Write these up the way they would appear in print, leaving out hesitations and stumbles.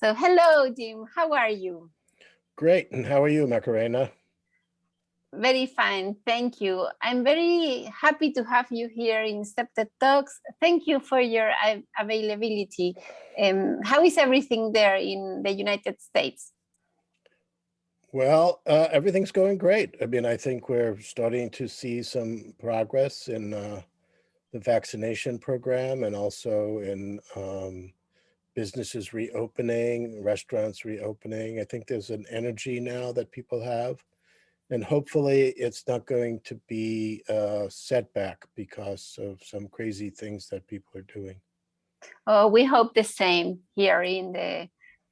So hello, Jim, how are you? Great, and how are you, Macarena? Very fine, thank you. I'm very happy to have you here in CPTED Talks. Thank you for your availability. How is everything there in the United States? Well, everything's going great. I mean, I think we're starting to see some progress in the vaccination program and also in businesses reopening, restaurants reopening. I think there's an energy now that people have, and hopefully it's not going to be a setback because of some crazy things that people are doing. Oh, we hope the same here in the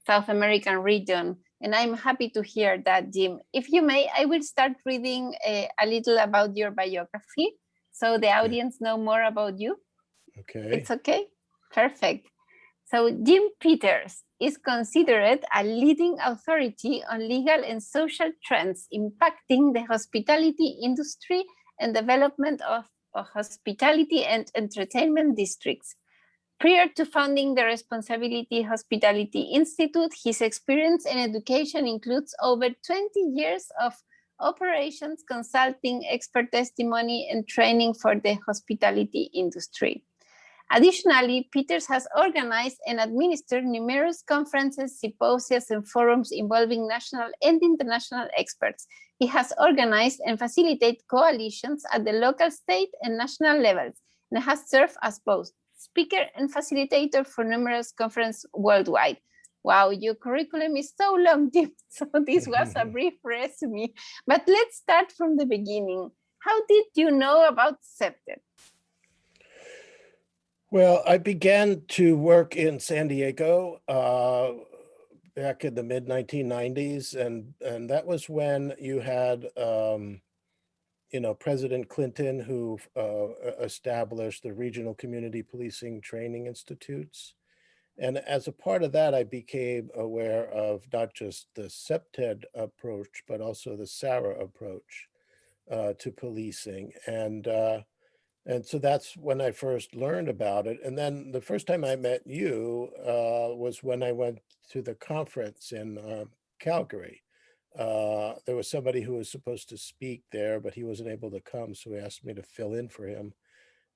South American region. And I'm happy to hear that, Jim. If you may, I will start reading a little about your biography so the audience know more about you. Okay. It's okay? Perfect. So Jim Peters is considered a leading authority on legal and social trends impacting the hospitality industry and development of hospitality and entertainment districts. Prior to founding the Responsibility Hospitality Institute, his experience in education includes over 20 years of operations, consulting, expert testimony, and training for the hospitality industry. Additionally, Peters has organized and administered numerous conferences, symposiums, and forums involving national and international experts. He has organized and facilitated coalitions at the local, state, and national levels, and has served as both speaker and facilitator for numerous conferences worldwide. Wow, your curriculum is so long, Jim. So this was a brief resume. But let's start from the beginning. How did you know about CPTED? Well, I began to work in San Diego back in the mid-1990s, and that was when you had President Clinton, who established the Regional Community Policing Training Institutes. And as a part of that, I became aware of not just the CPTED approach, but also the SARA approach to policing. And so that's when I first learned about it. And then the first time I met you was when I went to the conference in Calgary. There was somebody who was supposed to speak there, but he wasn't able to come. So he asked me to fill in for him.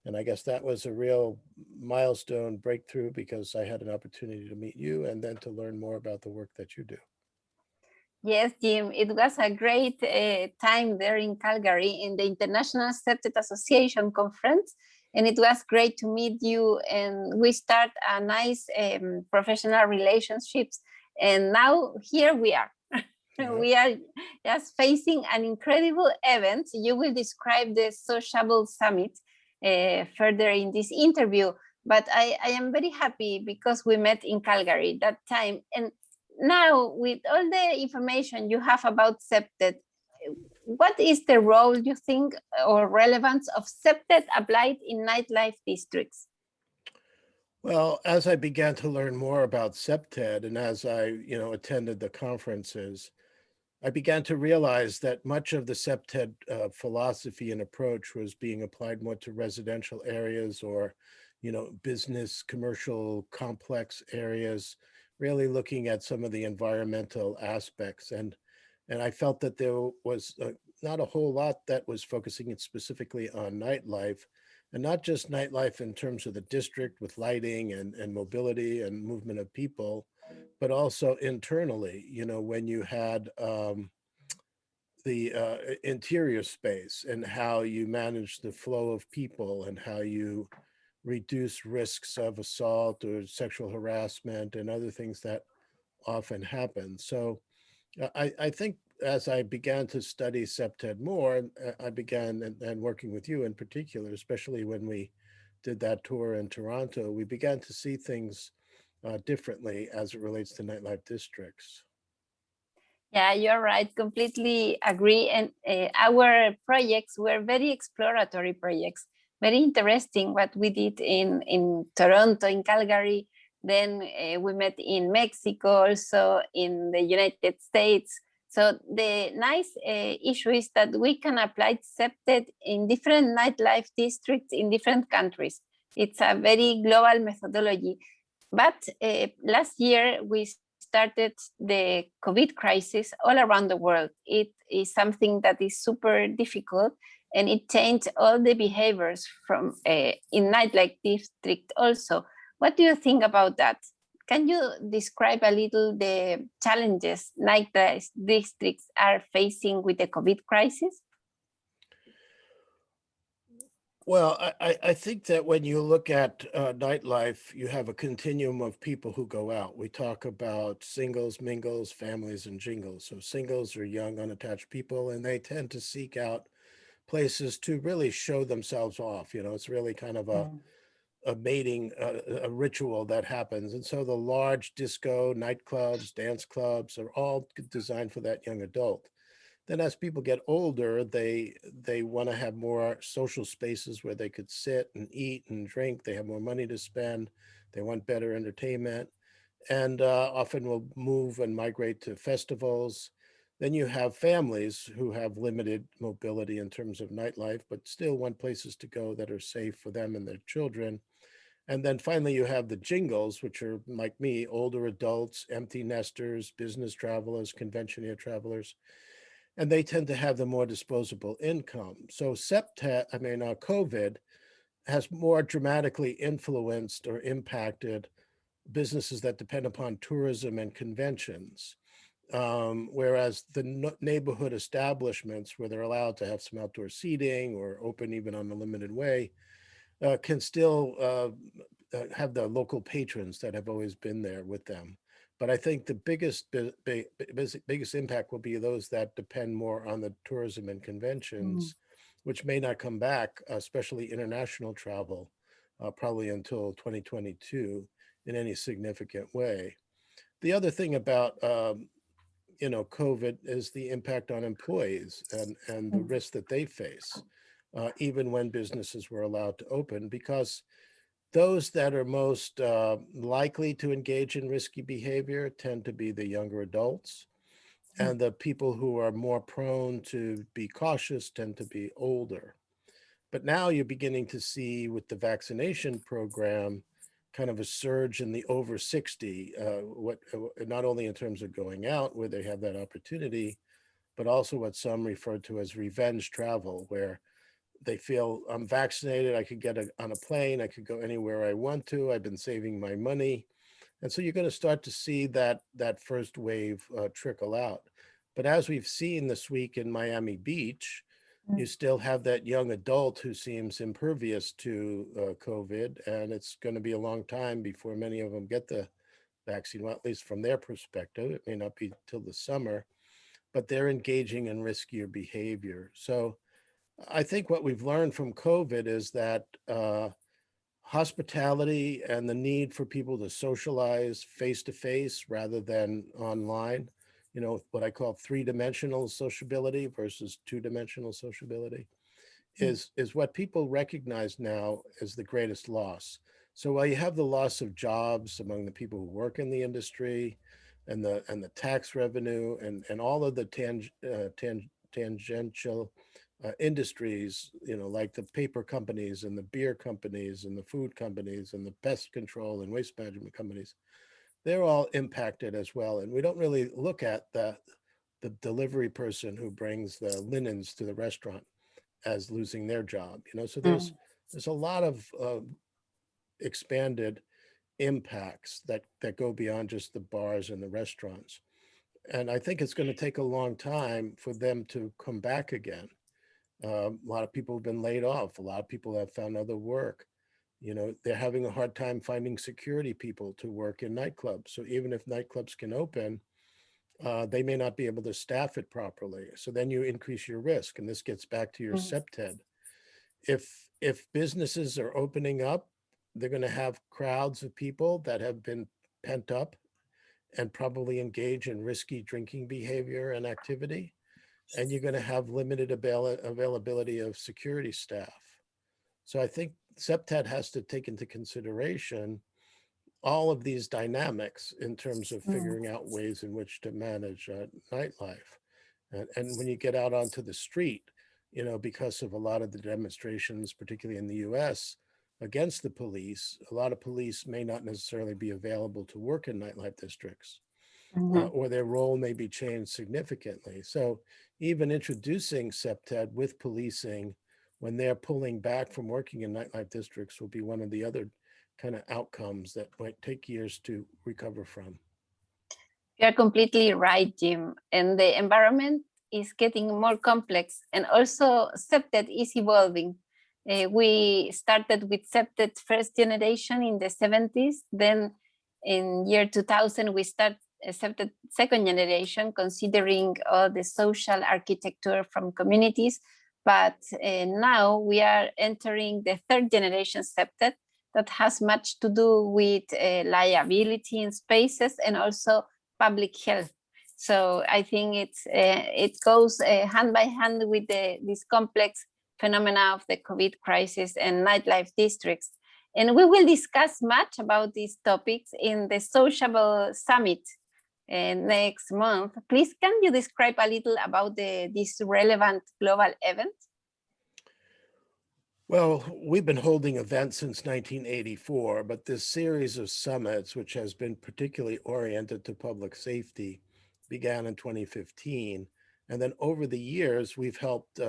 And I guess that was a real milestone breakthrough because I had an opportunity to meet you and then to learn more about the work that you do. Yes, Jim, it was a great time there in Calgary in the International CPTED Association conference. And it was great to meet you. And we start a nice professional relationships. And now here we are. Yeah. We are just facing an incredible event. You will describe the Sociable Summit further in this interview. But I am very happy because we met in Calgary that time. And now, with all the information you have about CPTED, what is the role you think or relevance of CPTED applied in nightlife districts? Well, as I began to learn more about CPTED and as I, attended the conferences, I began to realize that much of the CPTED philosophy and approach was being applied more to residential areas or, business, commercial, complex areas, really looking at some of the environmental aspects. And I felt that there was not a whole lot that was focusing it specifically on nightlife, and not just nightlife in terms of the district with lighting and mobility and movement of people, but also internally, when you had the interior space and how you manage the flow of people and how you reduce risks of assault or sexual harassment and other things that often happen. So I think as I began to study CPTED more, I began, and working with you in particular, especially when we did that tour in Toronto, we began to see things differently as it relates to nightlife districts. Yeah, you're right. Completely agree. And our projects were very exploratory projects, very interesting what we did in Toronto, in Calgary. Then we met in Mexico, also in the United States. So the nice issue is that we can apply CPTED in different nightlife districts in different countries. It's a very global methodology. But last year, we started the COVID crisis all around the world. It is something that is super difficult, and it changed all the behaviors from in nightlife district also. What do you think about that? Can you describe a little the challenges nightlife districts are facing with the COVID crisis? Well, I think that when you look at nightlife, you have a continuum of people who go out. We talk about singles, mingles, families, and jingles. So singles are young, unattached people, and they tend to seek out places to really show themselves off. You know, it's really kind of a mating, a ritual that happens. And so the large disco, nightclubs, dance clubs are all designed for that young adult. Then as people get older, they want to have more social spaces where they could sit and eat and drink. They have more money to spend. They want better entertainment, and often will move and migrate to festivals. Then you have families who have limited mobility in terms of nightlife, but still want places to go that are safe for them and their children. And then finally, you have the jingles, which are like me, older adults, empty nesters, business travelers, convention travelers, and they tend to have the more disposable income. So COVID has more dramatically influenced or impacted businesses that depend upon tourism and conventions. Whereas the neighborhood establishments, where they're allowed to have some outdoor seating or open even on a limited way, can still have the local patrons that have always been there with them. But I think the biggest impact will be those that depend more on the tourism and Mm, conventions, which may not come back, especially international travel, probably until 2022 in any significant way. The other thing about COVID is the impact on employees and the mm, risk that they face, even when businesses were allowed to open, because those that are most likely to engage in risky behavior tend to be the younger adults, mm, and the people who are more prone to be cautious tend to be older. But now you're beginning to see with the vaccination program kind of a surge in the over 60, not only in terms of going out where they have that opportunity, but also what some refer to as revenge travel, where they feel I'm vaccinated, I could get on a plane, I could go anywhere I want to, I've been saving my money. And so you're going to start to see that first wave trickle out. But as we've seen this week in Miami Beach, you mm, still have that young adult who seems impervious to COVID, and it's going to be a long time before many of them get the vaccine. Well, at least from their perspective, it may not be till the summer, but they're engaging in riskier behavior. So I think what we've learned from COVID is that hospitality and the need for people to socialize face to face rather than online, what I call three-dimensional sociability versus two-dimensional sociability, mm, is what people recognize now as the greatest loss. So while you have the loss of jobs among the people who work in the industry, and the tax revenue and all of the tangential industries, like the paper companies and the beer companies and the food companies and the pest control and waste management companies, they're all impacted as well. And we don't really look at the delivery person who brings the linens to the restaurant as losing their job. So there's mm, there's a lot of expanded impacts that go beyond just the bars and the restaurants. And I think it's going to take a long time for them to come back again. A lot of people have been laid off. A lot of people have found other work. They're having a hard time finding security people to work in nightclubs. So even if nightclubs can open, they may not be able to staff it properly. So then you increase your risk. And this gets back to your mm, CPTED. If businesses are opening up, they're going to have crowds of people that have been pent up and probably engage in risky drinking behavior and activity. And you're going to have limited availability of security staff. So I think CPTED has to take into consideration all of these dynamics in terms of mm, figuring out ways in which to manage nightlife. And when you get out onto the street, because of a lot of the demonstrations, particularly in the US, against the police, a lot of police may not necessarily be available to work in nightlife districts. Mhm. or their role may be changed significantly. So even introducing CPTED with policing when they're pulling back from working in nightlife districts will be one of the other kind of outcomes that might take years to recover from. You're completely right, Jim. And the environment is getting more complex, and also septet is evolving. We started with septet first generation in the 70s. Then in year 2000, we start septet second generation, considering all the social architecture from communities. But now we are entering the third generation septet that has much to do with liability in spaces and also public health. So I think it goes hand by hand with this complex phenomena of the COVID crisis and nightlife districts. And we will discuss much about these topics in the Sociable Summit next month. Please, can you describe a little about this relevant global event? Well, we've been holding events since 1984, but this series of summits, which has been particularly oriented to public safety, began in 2015. And then over the years, we've helped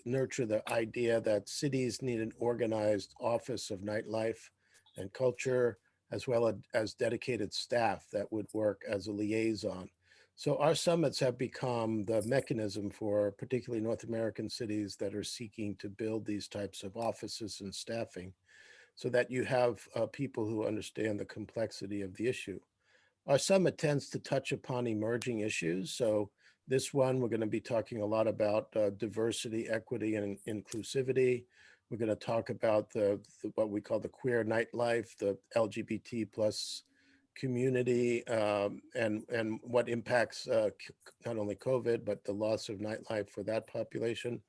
nurture the idea that cities need an organized office of nightlife and culture, as well as dedicated staff that would work as a liaison. So our summits have become the mechanism for particularly North American cities that are seeking to build these types of offices and staffing so that you have people who understand the complexity of the issue. Our summit tends to touch upon emerging issues. So this one, we're going to be talking a lot about diversity, equity, and inclusivity. We're going to talk about what we call the queer nightlife, the LGBT plus community, and what impacts not only COVID, but the loss of nightlife for that population.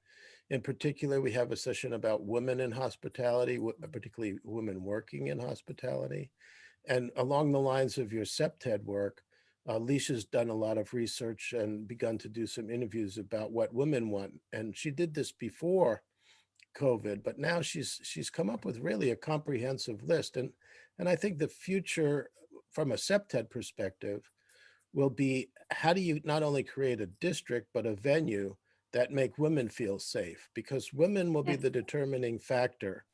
In particular, we have a session about women in hospitality, particularly women working in hospitality. And along the lines of your CPTED work, Leisha's done a lot of research and begun to do some interviews about what women want. And she did this before COVID, but now she's come up with really a comprehensive list. And I think the future from a CPTED perspective will be how do you not only create a district, but a venue that make women feel safe? Because women will be Yes. the determining factor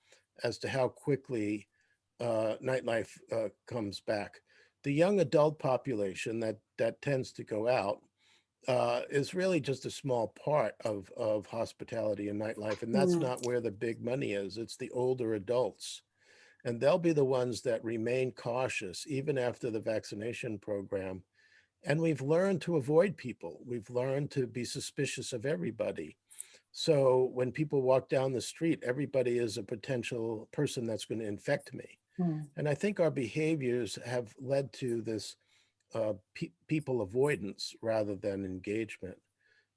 as to how quickly nightlife comes back. The young adult population that tends to go out is really just a small part of hospitality and nightlife. And that's Mm. not where the big money is. It's the older adults. And they'll be the ones that remain cautious even after the vaccination program. And we've learned to avoid people. We've learned to be suspicious of everybody. So when people walk down the street, everybody is a potential person that's going to infect me. Mm. And I think our behaviors have led to this people avoidance rather than engagement.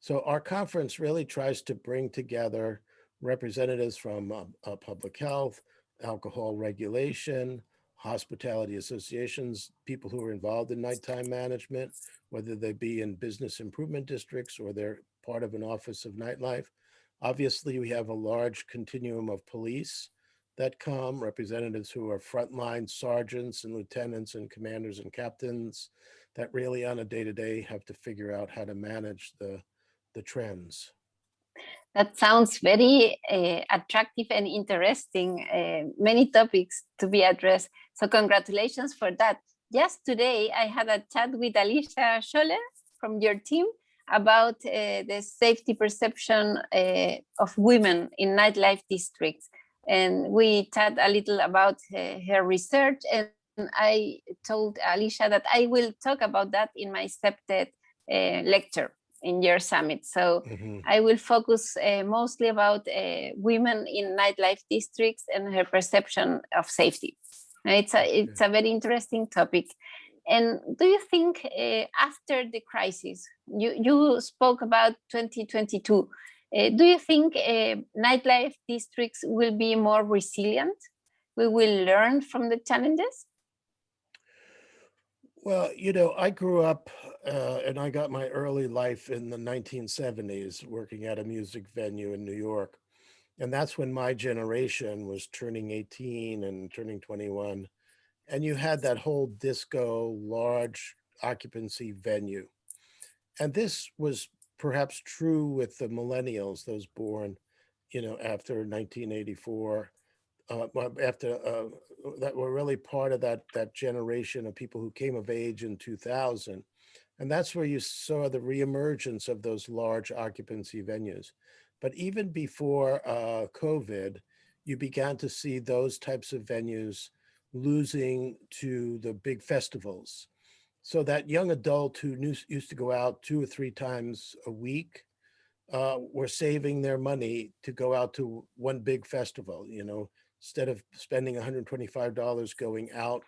So our conference really tries to bring together representatives from public health, alcohol regulation, hospitality associations, people who are involved in nighttime management, whether they be in business improvement districts or they're part of an office of nightlife. Obviously, we have a large continuum of police that come, representatives who are frontline sergeants and lieutenants and commanders and captains that really on a day-to-day have to figure out how to manage the trends. That sounds very attractive and interesting. Many topics to be addressed. So congratulations for that. Just today, I had a chat with Alicia Scholler from your team about the safety perception of women in nightlife districts. And we chat a little about her research. And I told Alicia that I will talk about that in my CPTED lecture in your summit. So Mhm. I will focus mostly about women in nightlife districts and her perception of safety. It's a very interesting topic. And do you think after the crisis, you spoke about 2022, do you think nightlife districts will be more resilient? We will learn from the challenges? Well, I grew up and I got my early life in the 1970s working at a music venue in New York. And that's when my generation was turning 18 and turning 21. And you had that whole disco, large occupancy venue. And this was perhaps true with the millennials, those born, after 1984, after that were really part of that generation of people who came of age in 2000. And that's where you saw the reemergence of those large occupancy venues. But even before COVID, you began to see those types of venues losing to the big festivals. So that young adult who used to go out 2 or 3 times a week were saving their money to go out to one big festival, instead of spending $125 going out,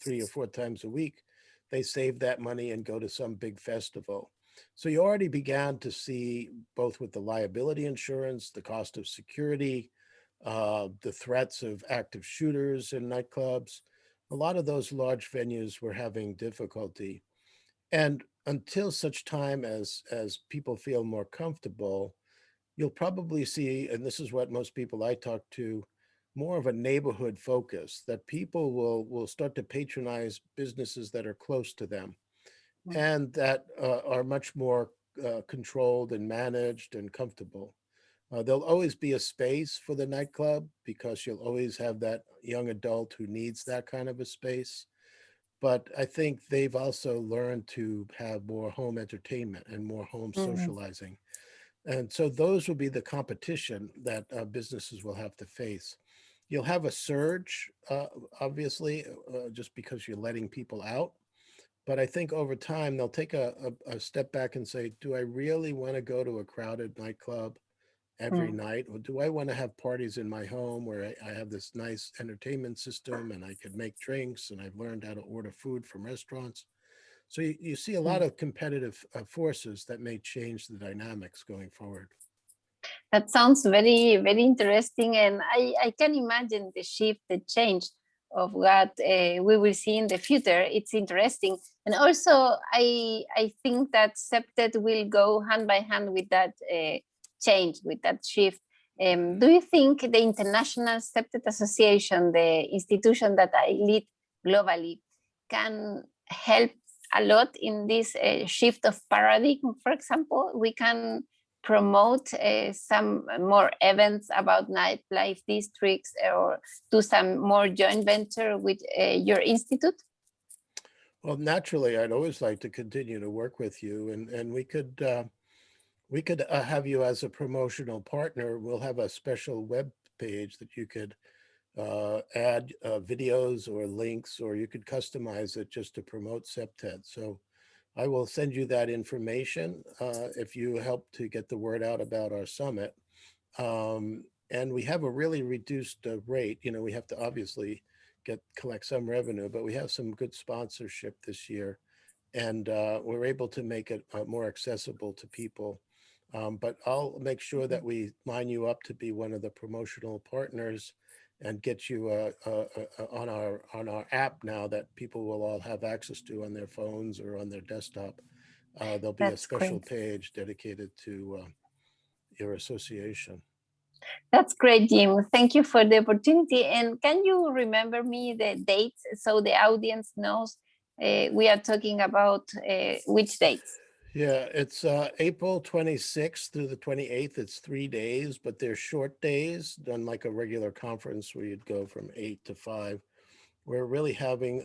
3 or 4 times a week, they save that money and go to some big festival. So you already began to see, both with the liability insurance, the cost of security, the threats of active shooters in nightclubs, a lot of those large venues were having difficulty. And until such time as people feel more comfortable, you'll probably see, and this is what most people I talk to, more of a neighborhood focus, that people will start to patronize businesses that are close to them and that are much more controlled and managed and comfortable. There'll always be a space for the nightclub because you'll always have that young adult who needs that kind of a space. But I think they've also learned to have more home entertainment and more home Mhm. socializing. And so those will be the competition that businesses will have to face. You'll have a surge, obviously, just because you're letting people out. But I think over time, they'll take a step back and say, do I really want to go to a crowded nightclub every Mm. night? Or do I want to have parties in my home where I have this nice entertainment system and I could make drinks and I've learned how to order food from restaurants? So you see a lot Mm. of competitive forces that may change the dynamics going forward. That sounds very, very interesting. And I can imagine the shift, the change of what we will see in the future. It's interesting. And also, I think that CPTED will go hand by hand with that change, with that shift. Do you think the International CPTED Association, the institution that I lead globally, can help a lot in this shift of paradigm? For example, we can promote some more events about nightlife districts or do some more joint venture with your institute? Well, naturally, I'd always like to continue to work with you, and we could have you as a promotional partner. We'll have a special web page that you could add videos or links, or you could customize it just to promote CPTED. So I will send you that information if you help to get the word out about our summit. And we have a really reduced rate. We have to obviously collect some revenue, but we have some good sponsorship this year, and we're able to make it more accessible to people. But I'll make sure that we line you up to be one of the promotional partners and get you on our app now that people will all have access to on their phones or on their desktop. There'll be a That's special great. page dedicated to your association. That's great, Jim. Thank you for the opportunity. And can you remember me the dates so the audience knows we are talking about which dates? Yeah, it's April 26th through the 28th. It's 3 days, but they're short days, done like a regular conference where you'd go from 8 to 5. We're really having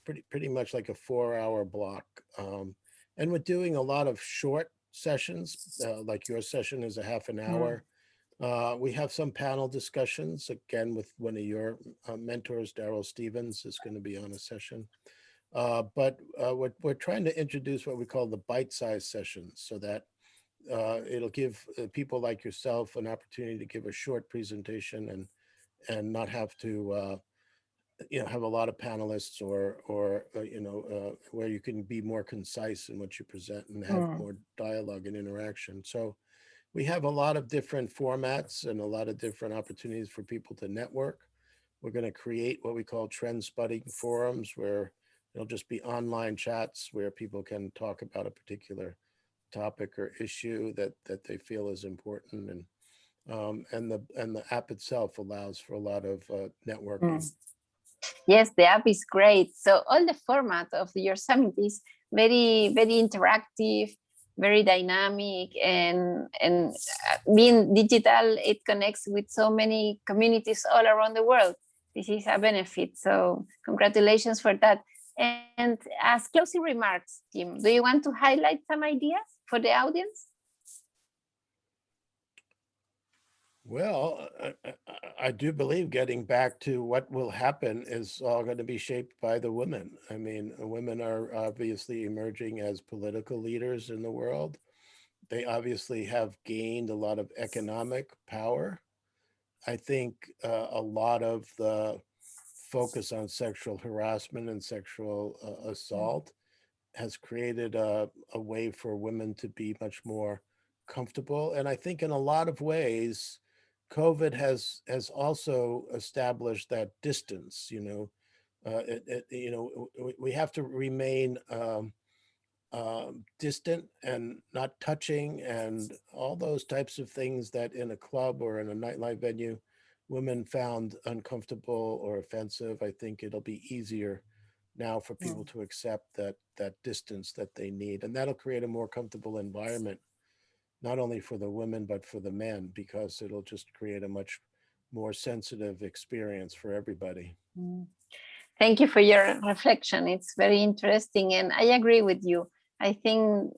pretty much like a 4 hour block. And we're doing a lot of short sessions, like your session is a half an Mm. hour. We have some panel discussions, again, with one of your mentors, Daryl Stevens, is going to be on a session. But we're trying to introduce what we call the bite-sized sessions so that it'll give people like yourself an opportunity to give a short presentation and not have to have a lot of panelists or where you can be more concise in what you present and have Mm. more dialogue and interaction. So we have a lot of different formats and a lot of different opportunities for people to network. We're going to create what we call trend spotting forums where it'll just be online chats where people can talk about a particular topic or issue that they feel is important, and the app itself allows for a lot of networking. Mm. Yes, the app is great. So all the format of your summit is very, very interactive, very dynamic, and being digital, it connects with so many communities all around the world. This is a benefit. So congratulations for that. And as closing remarks, Jim, do you want to highlight some ideas for the audience? Well, I do believe getting back to what will happen is all going to be shaped by the women. I mean, women are obviously emerging as political leaders in the world. They obviously have gained a lot of economic power. I think a lot of the focus on sexual harassment and sexual assault has created a way for women to be much more comfortable. And I think in a lot of ways, COVID has also established that distance. We have to remain distant and not touching, and all those types of things that in a club or in a nightlife venue, women found uncomfortable or offensive. I think it'll be easier now for people to accept that distance that they need, and that'll create a more comfortable environment, not only for the women but for the men, because it'll just create a much more sensitive experience for everybody. Thank you for your reflection. It's very interesting, and I agree with you. I think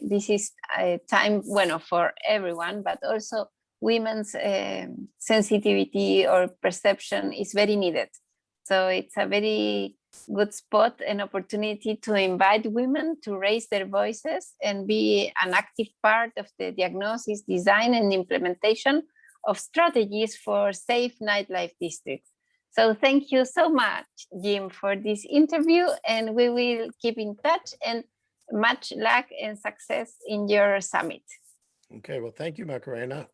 this is a time, bueno, for everyone, but also women's sensitivity or perception is very needed. So it's a very good spot and opportunity to invite women to raise their voices and be an active part of the diagnosis, design, and implementation of strategies for safe nightlife districts. So thank you so much, Jim, for this interview, and we will keep in touch, and much luck and success in your summit. Okay, well, thank you, Macarena.